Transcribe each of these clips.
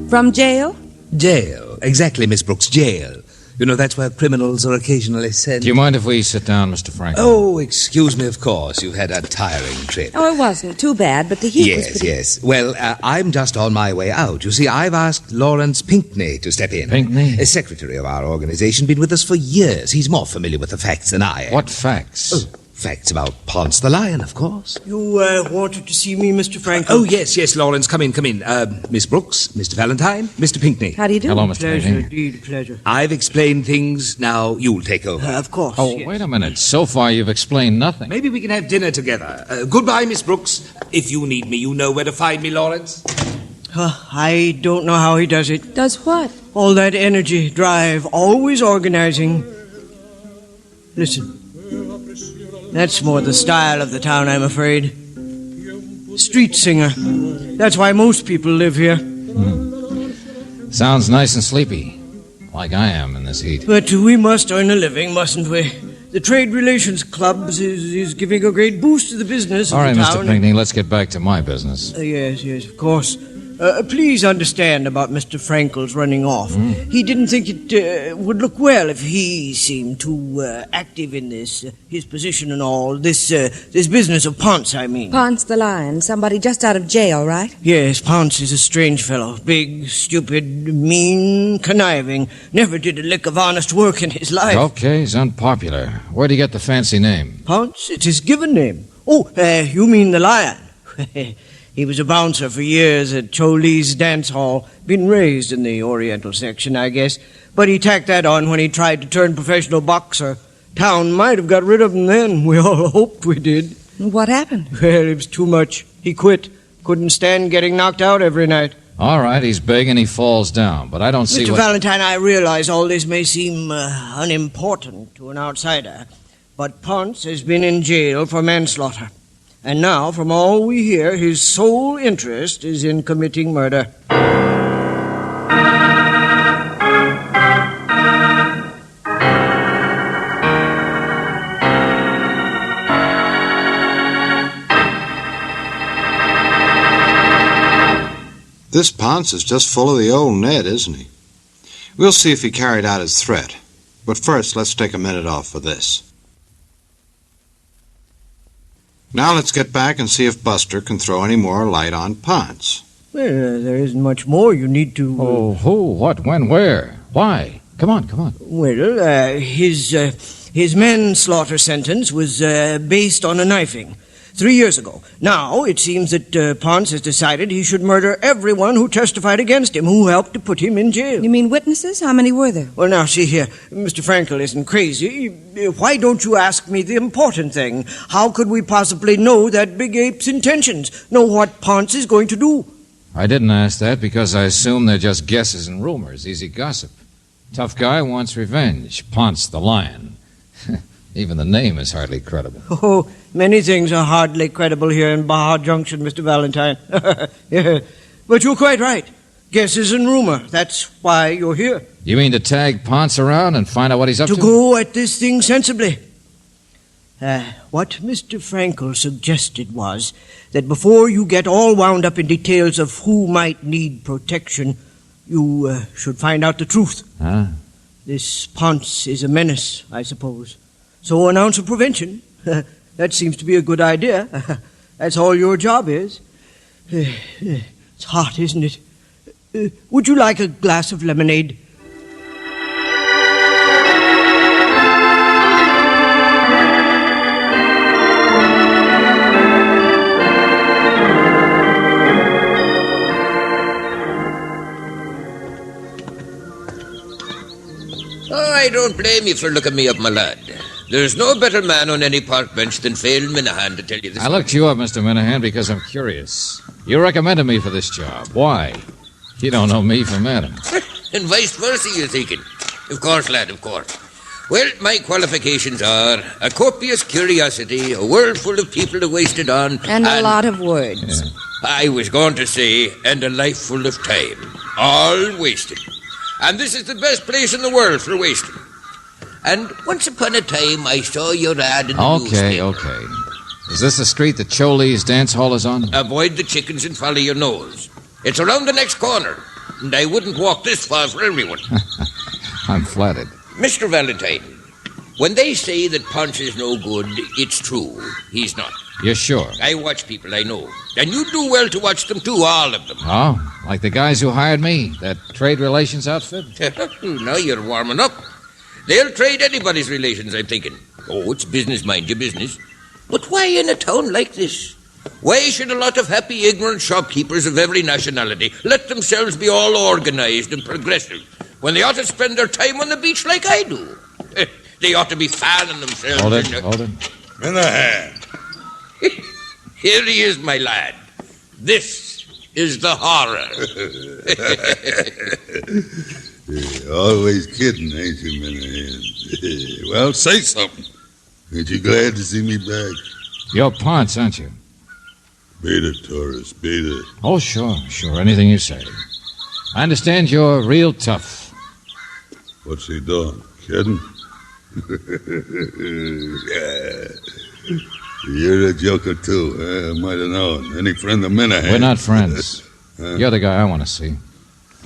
From jail? Jail. Exactly, Miss Brooks, jail. You know, that's where criminals are occasionally sent. Do you mind if we sit down, Mr. Franklin? Oh, excuse me, of course. You've had a tiring trip. Oh, it wasn't too bad, but the heat was pretty... Yes. Well, I'm just on my way out. You see, I've asked Lawrence Pinckney to step in. Pinckney? A secretary of our organization, been with us for years. He's more familiar with the facts than I am. What facts? Oh, facts about Ponce the Lion, of course. You wanted to see me, Mr. Franklin? Oh, yes, Lawrence. Come in. Miss Brooks, Mr. Valentine, Mr. Pinckney. How do you do? Hello, Mr. Pleasure, Pinckney. indeed, pleasure. I've explained things. Now you'll take over. Of course. Oh, yes. wait a minute. So far, you've explained nothing. Maybe we can have dinner together. Goodbye, Miss Brooks. If you need me, you know where to find me, Lawrence. I don't know how he does it. Does what? All that energy, drive, always organizing. Listen. That's more the style of the town, I'm afraid. Street singer. That's why most people live here. Sounds nice and sleepy, like I am in this heat. But we must earn a living, mustn't we? The Trade Relations Club is giving a great boost to the business All right, of the town. Mr. Pinckney, let's get back to my business. Yes, of course. Please understand about Mr. Frankel's running off. He didn't think it would look well if he seemed too active in this, his position and all. This business of Ponce, I mean. Ponce the Lion, somebody just out of jail, right? Yes, Ponce is a strange fellow. Big, stupid, mean, conniving. Never did a lick of honest work in his life. Okay, he's unpopular. Where'd he get the fancy name? Ponce? It's his given name. Oh, you mean the Lion. He was a bouncer for years at Choli's dance hall. Been raised in the Oriental section, I guess. But he tacked that on when he tried to turn professional boxer. Town might have got rid of him then. We all hoped we did. What happened? Well, it was too much. He quit. Couldn't stand getting knocked out every night. All right, he's big and he falls down, but I don't see Mr. what... Valentine, I realize all this may seem unimportant to an outsider, but Ponce has been in jail for manslaughter. And now, from all we hear, his sole interest is in committing murder. This Ponce is just full of the old Ned, isn't he? We'll see if he carried out his threat. But first, let's take a minute off for this. Now let's get back and see if Buster can throw any more light on Ponce. Well, there isn't much more you need to... Oh, who, what, when, where? Why? Come on. Well, his manslaughter sentence was based on a knifing 3 years ago. Now, it seems that Ponce has decided he should murder everyone who testified against him, who helped to put him in jail. You mean witnesses? How many were there? Well, now, see here, Mr. Frankel isn't crazy. Why don't you ask me the important thing? How could we possibly know that big ape's intentions? Know what Ponce is going to do? I didn't ask that because I assume they're just guesses and rumors, easy gossip. Tough guy wants revenge. Ponce the Lion. Even the name is hardly credible. Oh, many things are hardly credible here in Baja Junction, Mr. Valentine. Yeah. But you're quite right. Guesses and rumor. That's why you're here. You mean to tag Ponce around and find out what he's up to? To go at this thing sensibly. What Mr. Frankel suggested was that before you get all wound up in details of who might need protection, you should find out the truth. Huh? This Ponce is a menace, I suppose. So an ounce of prevention. That seems to be a good idea. That's all your job is. It's hot, isn't it? Would you like a glass of lemonade? Oh, I don't blame you for looking me up, my lad. There's no better man on any park bench than Phil Minahan, to tell you this. I looked you up, Mr. Minahan, because I'm curious. You recommended me for this job. Why? You don't know me from Adam. And vice versa, you're thinking. Of course, lad, of course. Well, my qualifications are a copious curiosity, a world full of people to waste it on. And a lot of words. Yeah. I was going to say, and a life full of time. All wasted. And this is the best place in the world for wasting. And once upon a time, I saw your ad in the newspaper. Okay. Is this the street that Cholee's dance hall is on? Avoid the chickens and follow your nose. It's around the next corner, and I wouldn't walk this far for everyone. I'm flattered. Mr. Valentine, when they say that Ponce is no good, it's true. He's not. You're sure? I watch people I know, and you do well to watch them too, all of them. Oh, like the guys who hired me, that trade relations outfit? Now you're warming up. They'll trade anybody's relations, I'm thinking. Oh, it's business, mind your business. But why in a town like this? Why should a lot of happy, ignorant shopkeepers of every nationality let themselves be all organized and progressive when they ought to spend their time on the beach like I do? They ought to be fanning themselves. Hold it. In the hand. Here he is, my lad. This is the horror. Always kidding, ain't you, Minahan? Well, say something. Ain't you glad to see me back? You're Ponce, aren't you? Beat it, tourist, beat it. Oh, sure. Anything you say. I understand you're real tough. What's he doing? Kidding? Yeah. You're a joker, too. I might have known. Any friend of Minahan? We're not friends. You're the guy I want to see.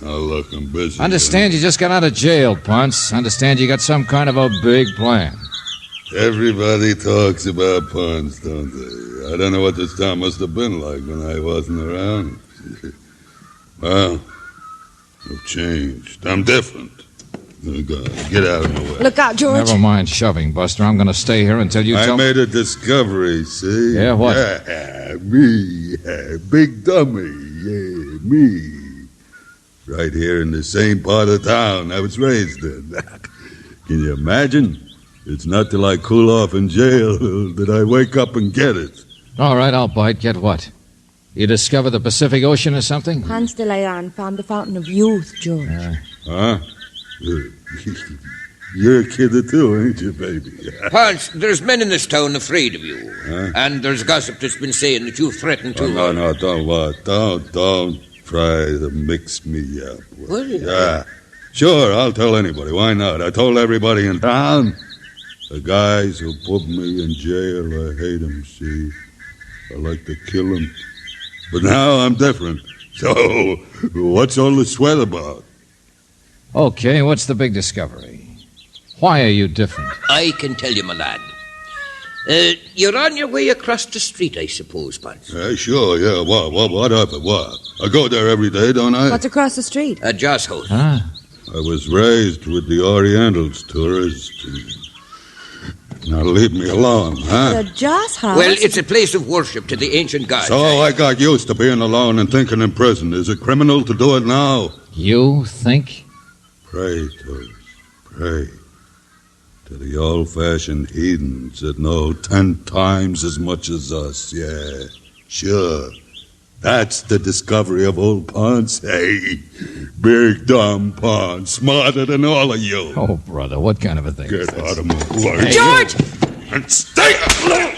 Oh, look, I'm busy. Understand you just got out of jail, Ponce. Understand you got some kind of a big plan. Everybody talks about Ponce, don't they? I don't know what this town must have been like when I wasn't around. Well, I've changed. I'm different. Oh, God, get out of my way. Look out, George. Never mind shoving, Buster. I'm going to stay here until you tell I made a discovery, see? Yeah, what? Yeah, me. Big dummy. Yeah, me. Right here in the same part of town I was raised in. Can you imagine? It's not till I cool off in jail that I wake up and get it. All right, I'll bite. Get what? You discovered the Pacific Ocean or something? Ponce de Leon found the fountain of youth, George. Huh? You're a kidder too, ain't you, baby? Ponce, there's men in this town afraid of you. Huh? And there's gossip that's been saying that you threatened to... Oh, no, don't try to mix me up. What? Yeah. Sure, I'll tell anybody. Why not? I told everybody in town. The guys who put me in jail, I hate them, see? I like to kill them. But now I'm different. So, what's all the sweat about? Okay, what's the big discovery? Why are you different? I can tell you, my lad. You're on your way across the street, I suppose, Ponce. Sure, yeah. What of it? What? I go there every day, don't I? What's across the street? A Joss house. Ah, I was raised with the Orientals, tourist. Now leave me alone, huh? The Joss house? Well, it's a place of worship to the ancient gods. So I got used to being alone and thinking in prison. Is it criminal to do it now? you think? Pray, tourist, pray to the old-fashioned heathens that know 10 times as much as us. Yeah, sure. That's the discovery of old Ponce. Hey, big dumb Ponce, smarter than all of you. Oh, brother, what kind of a thing is Get this? out of my way. George! And stay alone!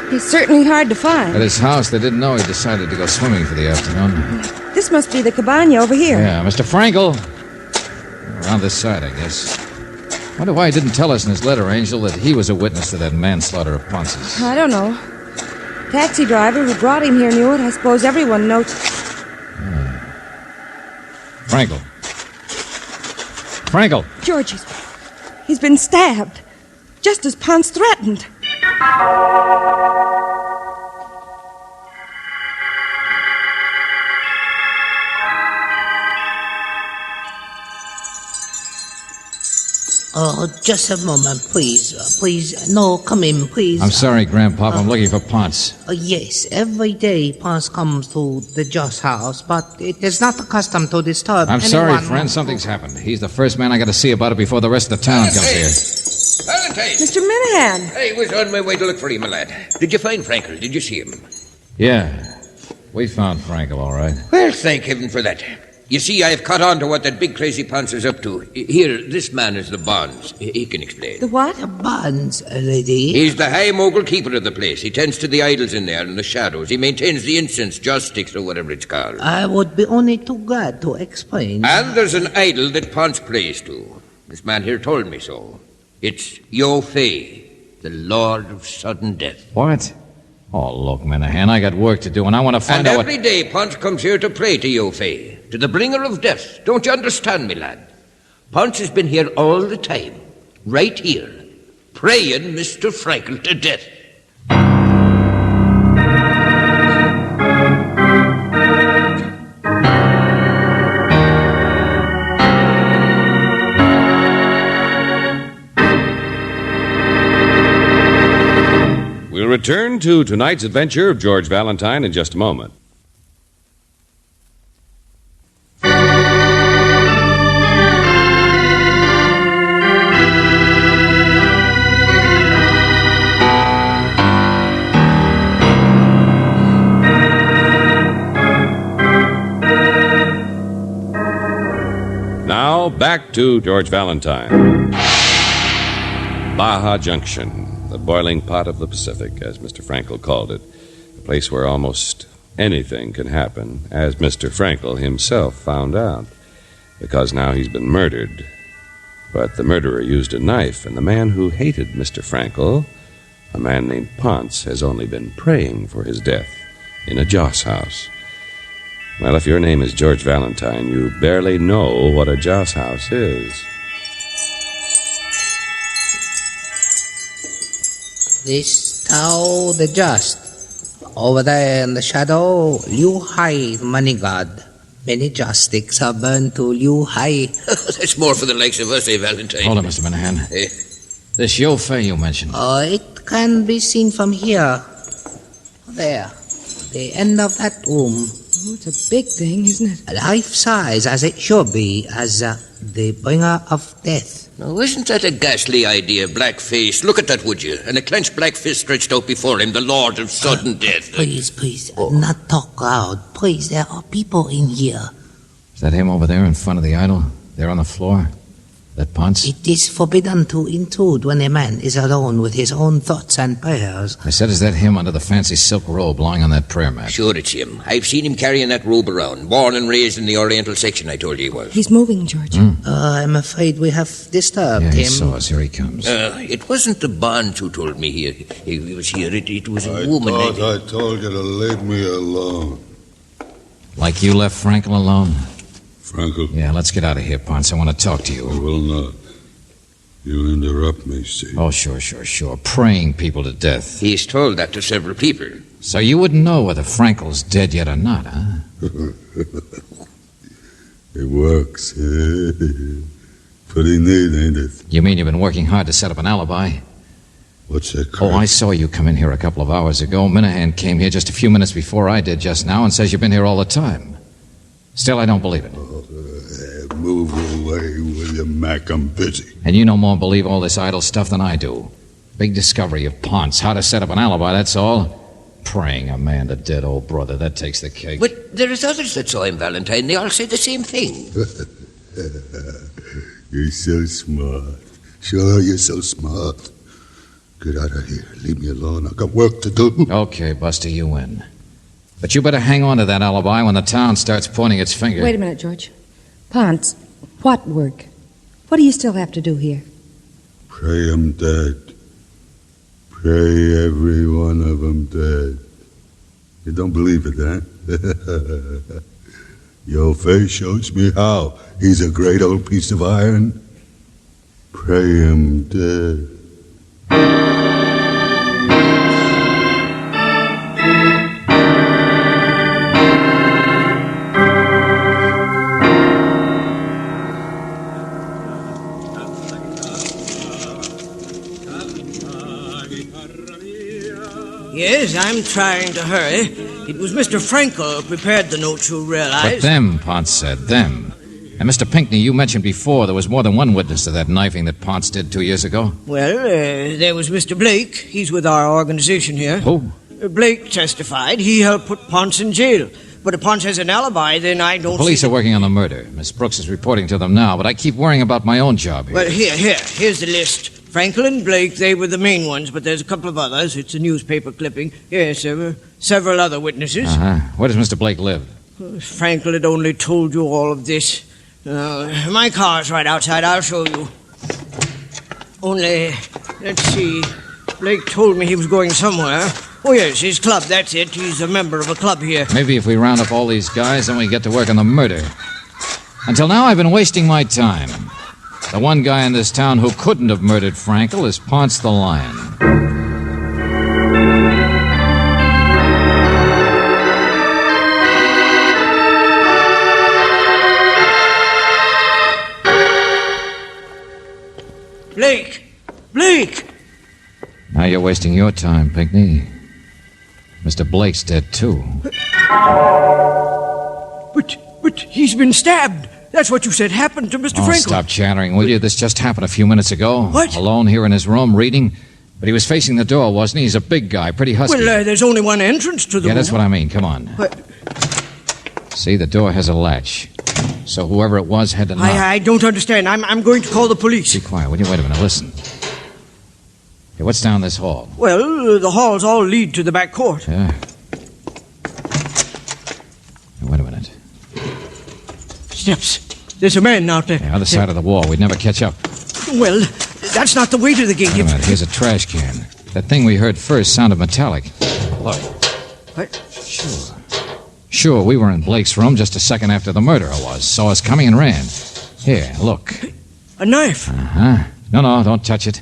He's certainly hard to find. At his house, they didn't know he decided to go swimming for the afternoon. This must be the cabana over here. Yeah, Mr. Frankel. Around this side, I guess. Wonder why he didn't tell us in his letter, Angel, that he was a witness to that manslaughter of Ponce's. I don't know. Taxi driver who brought him here knew it. I suppose everyone knows. Frankel. Frankel! George, he's been stabbed. Just as Ponce threatened. Oh, just a moment, please. Please, no, come in, please. I'm sorry, Grandpop. I'm looking for Ponce. Yes, every day Ponce comes to the Joss house, but it is not the custom to disturb I'm anyone. sorry, friend. Something's happened. He's the first man I got to see about it before the rest of the town comes here. Valentine! Mr. Minahan! I was on my way to look for you, my lad. Did you find Frankel? Did you see him? Yeah, we found Frankel, all right. Well, thank heaven for that. You see, I've caught on to what that big crazy Ponce is up to. Here, this man is the Bonds. He can explain. The what? The bonds, lady. He's the high mogul keeper of the place. He tends to the idols in there and the shadows. He maintains the incense, joss sticks, or whatever it's called. I would be only too glad to explain. And there's an idol that Ponce prays to. This man here told me so. It's Yo Fei, the Lord of Sudden Death. What? Oh, look, Minahan, I got work to do, and I want to find out every day Ponce comes here to pray to Yo Fei, to the bringer of death. Don't you understand me, lad? Ponce has been here all the time, right here, praying Mr. Frankel to death. We'll return to tonight's adventure of George Valentine in just a moment. Now, back to George Valentine. Baja Junction. The boiling pot of the Pacific, as Mr. Frankel called it. A place where almost anything can happen, as Mr. Frankel himself found out. Because now he's been murdered. But the murderer used a knife, and the man who hated Mr. Frankel, a man named Ponce, has only been praying for his death in a joss house. Well, if your name is George Valentine, you barely know what a joss house is. This Tao the Just. Over there in the shadow, Liu Hai, the money god. Many joss sticks are burned to Liu Hai. That's more for the likes of us, Valentine? Hold on, Mr. Minahan. This Yo Fei you mentioned. It can be seen from here. There. The end of that room. Oh, it's a big thing, isn't it? Life-size, as it should be, as the bringer of death. Now, isn't that a ghastly idea, black face? Look at that, would you? And a clenched black fist stretched out before him, the Lord of Sudden Death. Please, not talk loud. Please, there are people in here. Is that him over there in front of the idol? There on the floor? That Ponce? It is forbidden to intrude when a man is alone with his own thoughts and prayers. I said, is that him under the fancy silk robe lying on that prayer mat? Sure, it's him. I've seen him carrying that robe around. Born and raised in the Oriental section, I told you he was. He's moving, George. I'm afraid we have disturbed him. He saw us. Here he comes. It wasn't the Bonds who told me he was here. It was a woman. I told you to leave me alone. Like you left Frankel alone? Frankel? Yeah, let's get out of here, Ponce. I want to talk to you. I will not. You interrupt me, see? Oh, sure. Praying people to death. He's told that to several people. So you wouldn't know whether Frankel's dead yet or not, huh? It works. Pretty neat, ain't it? You mean you've been working hard to set up an alibi? What's that Oh, called? I saw you come in here a couple of hours ago. Minahan came here just a few minutes before I did just now and says you've been here all the time. Still, I don't believe it. Move away, will you, Mac? I'm busy. And you no more believe all this idle stuff than I do. Big discovery of Ponce. How to set up an alibi, that's all. Praying a man to dead old brother, that takes the cake. But there's others that saw him, Valentine. They all say the same thing. You're so smart. Sure, you're so smart. Get out of here. Leave me alone. I've got work to do. Okay, Buster, you win. But you better hang on to that alibi when the town starts pointing its finger. Wait a minute, George. Ponce, what work? What do you still have to do here? Pray 'em dead. Pray every one of 'em dead. You don't believe it, huh? Your face shows me how. He's a great old piece of iron. Pray him dead. Yes, I'm trying to hurry. It was Mr. Frankel who prepared the note, you realize. But them, Ponce said, them. And Mr. Pinckney, you mentioned before there was more than one witness to that knifing that Ponce did 2 years ago. Well, there was Mr. Blake. He's with our organization here. Who? Blake testified he helped put Ponce in jail. But if Ponce has an alibi, then I don't The police are working on the murder. Miss Brooks is reporting to them now, but I keep worrying about my own job here. Well, here's the list. Franklin, Blake, they were the main ones, but there's a couple of others. It's a newspaper clipping. Yes, there were several other witnesses. Where does Mr. Blake live? Franklin had only told you all of this. My car's right outside. I'll show you. Only, let's see. Blake told me he was going somewhere. Oh, yes, his club, that's it. He's a member of a club here. Maybe if we round up all these guys, then we get to work on the murder. Until now, I've been wasting my time. The one guy in this town who couldn't have murdered Frankel is Ponce the Lion. Blake! Now you're wasting your time, Pinckney. Mr. Blake's dead, too. But he's been stabbed. That's what you said happened to Mr. Frankel. Stop chattering, will you? This just happened a few minutes ago. What? Alone here in his room, reading. But he was facing the door, wasn't he? He's a big guy, pretty husky. Well, there's only one entrance to the room. Yeah, that's what I mean. Come on. But See, the door has a latch. So whoever it was had to knock. I don't understand. I'm going to call the police. Be quiet, will you? Wait a minute, listen. Hey, what's down this hall? Well, the halls all lead to the back court. Yeah. Hey, wait a minute. Steps. There's a man out there. The other side of the wall. We'd never catch up. Well, that's not the way to the gate. Wait a minute. Here's a trash can. That thing we heard first sounded metallic. Look. What? Sure, we were in Blake's room just a second after the murderer was. Saw us coming and ran. Here, look. A knife. Uh-huh. No, don't touch it.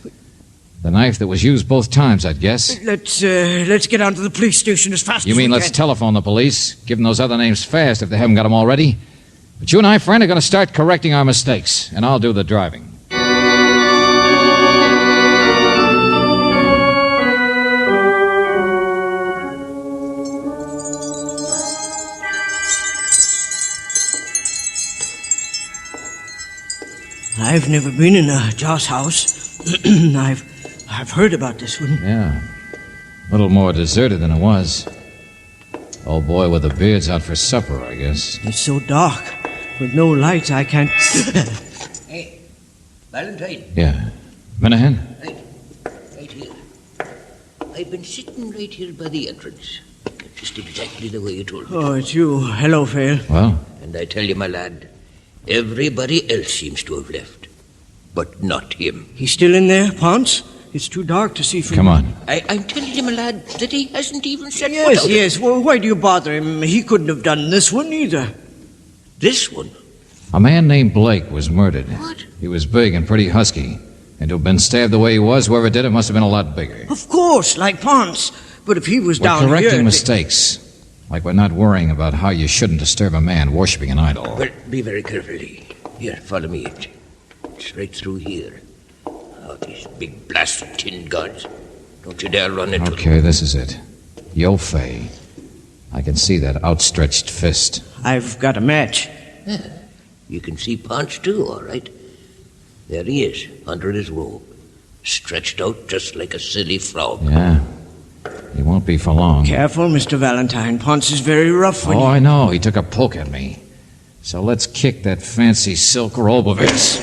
The knife that was used both times, I'd guess. Let's get on to the police station as fast as we can. You mean let's telephone the police? Give them those other names fast if they haven't got them already? But you and I, friend, are going to start correcting our mistakes, and I'll do the driving. I've never been in a joss house. I've heard about this one. Yeah. A little more deserted than it was. Old boy with the beard's out for supper, I guess. It's so dark. With no lights, I can't... Hey, Valentine. Yeah. Minahan? Right here. I've been sitting right here by the entrance. Just exactly the way you told me. Oh, it's you. Hello, Phil. Well? And I tell you, my lad, everybody else seems to have left. But not him. He's still in there, Ponce? It's too dark to see from... Come on. I'm telling you, my lad, that he hasn't even set foot out. Yes. Well, why do you bother him? He couldn't have done this one either. This one? A man named Blake was murdered. What? He was big and pretty husky. And to have been stabbed the way he was, whoever did it must have been a lot bigger. Of course, like Ponce. But if he was down here... We're correcting mistakes. Like we're not worrying about how you shouldn't disturb a man worshipping an idol. Well, be very careful, Lee. Here, follow me. It's right through here. Oh, these big blasted tin gods. Don't you dare run into them. Okay, this is it. Yo Fei. I can see that outstretched fist. I've got a match. Yeah. You can see Ponce, too, all right. There he is, under his robe. Stretched out just like a silly frog. Yeah. He won't be for long. Careful, Mr. Valentine. Ponce is very rough when I know. He took a poke at me. So let's kick that fancy silk robe of his.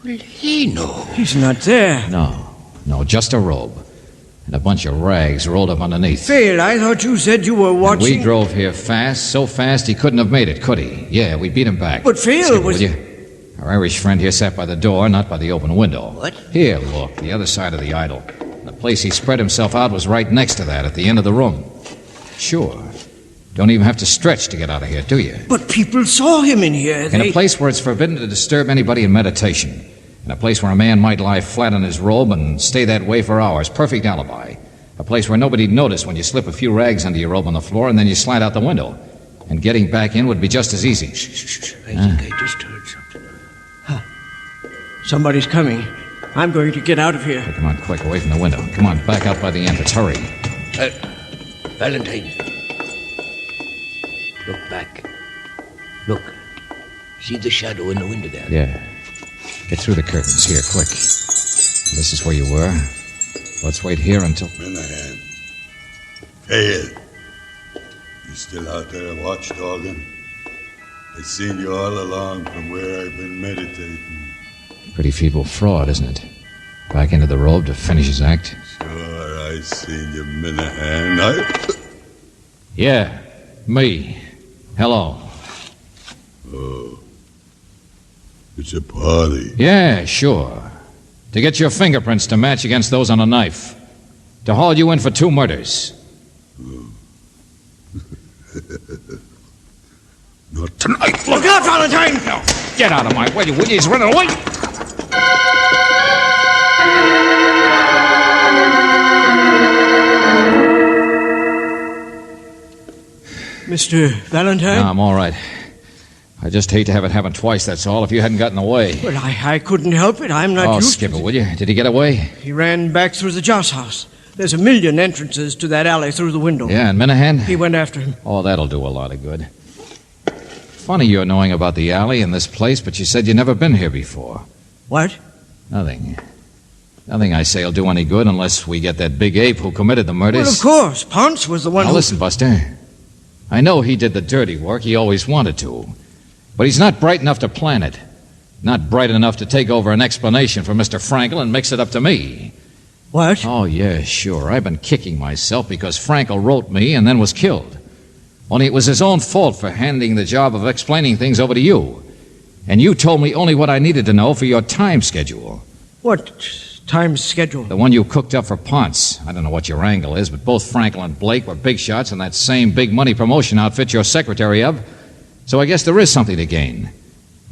Well, he knows. He's not there. No, just a robe. And a bunch of rags rolled up underneath. Phil, I thought you said you were watching... And we drove here fast, so fast he couldn't have made it, could he? Yeah, we beat him back. But Phil Skip it, was... will you? Our Irish friend here sat by the door, not by the open window. What? Here, look, the other side of the idol. The place he spread himself out was right next to that, at the end of the room. Sure. Don't even have to stretch to get out of here, do you? But people saw him in here. In a place where it's forbidden to disturb anybody in meditation. In a place where a man might lie flat on his robe and stay that way for hours. Perfect alibi. A place where nobody'd notice when you slip a few rags under your robe on the floor and then you slide out the window. And getting back in would be just as easy. Shh. I think I just heard something. Huh. Somebody's coming. I'm going to get out of here. Hey, come on, quick, away from the window. Come on, back out by the entrance. Hurry. Valentine. Look back. Look. See the shadow in the window there? Yeah. Get through the curtains. Here, quick. This is where you were. Let's wait here until... Minahan. Fail. You still out there watchdogging? I seen you all along from where I've been meditating. Pretty feeble fraud, isn't it? Back into the robe to finish his act. Sure, I seen you, Minahan. Yeah, me. Hello. Oh. It's a party. Yeah, sure. To get your fingerprints to match against those on a knife. To haul you in for 2 murders. Not tonight. Look out, Valentine! No, get out of my way, will you? He's running away. Mr. Valentine? No, I'm all right. I just hate to have it happen twice, that's all, if you hadn't gotten away. Well, I couldn't help it. I'm not used skip to it, will you? Did he get away? He ran back through the Joss house. There's a million entrances to that alley through the window. Yeah, and Minahan? He went after him. Oh, that'll do a lot of good. Funny you're knowing about the alley and this place, but you said you'd never been here before. What? Nothing. Nothing I say will do any good unless we get that big ape who committed the murders. Well, of course. Ponce was the one Now who... listen, Buster. I know he did the dirty work. He always wanted to. But he's not bright enough to plan it. Not bright enough to take over an explanation for Mr. Frankel and mix it up to me. What? Oh, yeah, sure. I've been kicking myself because Frankel wrote me and then was killed. Only it was his own fault for handing the job of explaining things over to you. And you told me only what I needed to know for your time schedule. What time schedule? The one you cooked up for Ponce. I don't know what your angle is, but both Frankel and Blake were big shots in that same big money promotion outfit you're secretary of. So I guess there is something to gain.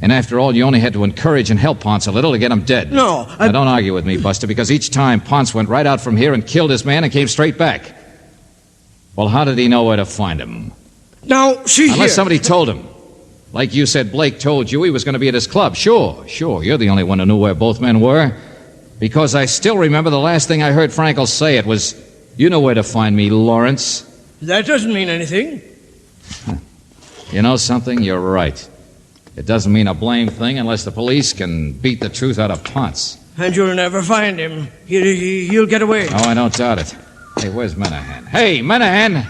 And after all, you only had to encourage and help Ponce a little to get him dead. No, Now, don't argue with me, Buster, because each time Ponce went right out from here and killed his man and came straight back. Well, how did he know where to find him? Now, see here. Unless somebody told him. Like you said Blake told you he was going to be at his club. Sure, you're the only one who knew where both men were. Because I still remember the last thing I heard Frankel say. It was, "You know where to find me, Lawrence." That doesn't mean anything. You know something? You're right. It doesn't mean a blame thing unless the police can beat the truth out of Ponce. And you'll never find him. He'll get away. Oh, I don't doubt it. Hey, where's Minahan? Hey, Minahan!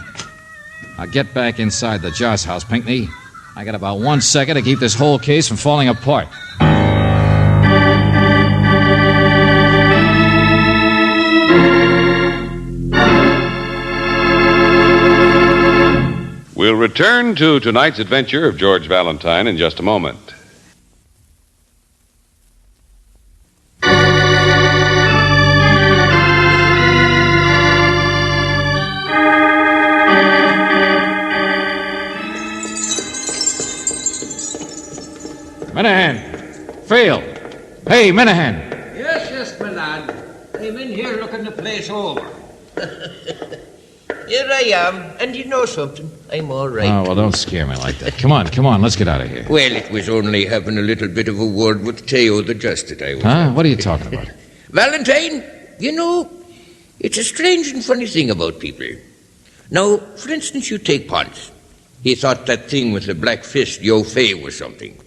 Now get back inside the Joss house, Pinkney. I got about 1 second to keep this whole case from falling apart. We'll return to tonight's adventure of George Valentine in just a moment. Minahan! Field! Hey, Minahan! Yes, my lad. I'm in here looking the place over. Here I am, and you know something, I'm all right. Oh, well, don't scare me like that. Come on, let's get out of here. Well, it was only having a little bit of a word with Teo the Just that I was. Huh? What are you talking about? Valentine, you know, it's a strange and funny thing about people. Now, for instance, you take Ponce. He thought that thing with the black fist, Yo Fei, was something.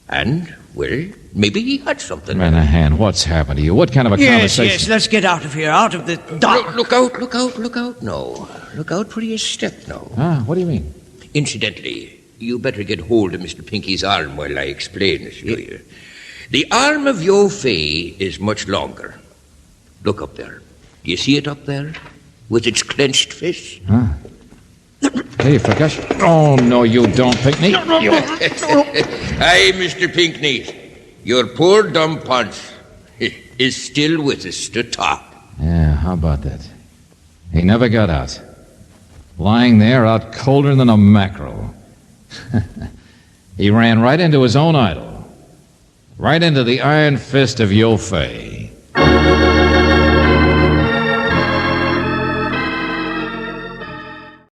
And, well, maybe he had something. Minahan, what's happened to you? What kind of a conversation? Yes, let's get out of here, out of the dark. Look out. No, look out where you step now. Ah, what do you mean? Incidentally, you better get hold of Mr. Pinky's arm while I explain this to you. The arm of Yo Fei is much longer. Look up there. Do you see it up there? With its clenched fist? Huh? Hey, for gosh. Oh, no, you don't, Pinkney. Aye, Mr. Pinkney. Your poor dumb Ponce is still with us to talk. Yeah, how about that? He never got out. Lying there out colder than a mackerel. He ran right into his own idol. Right into the iron fist of Yo Fei.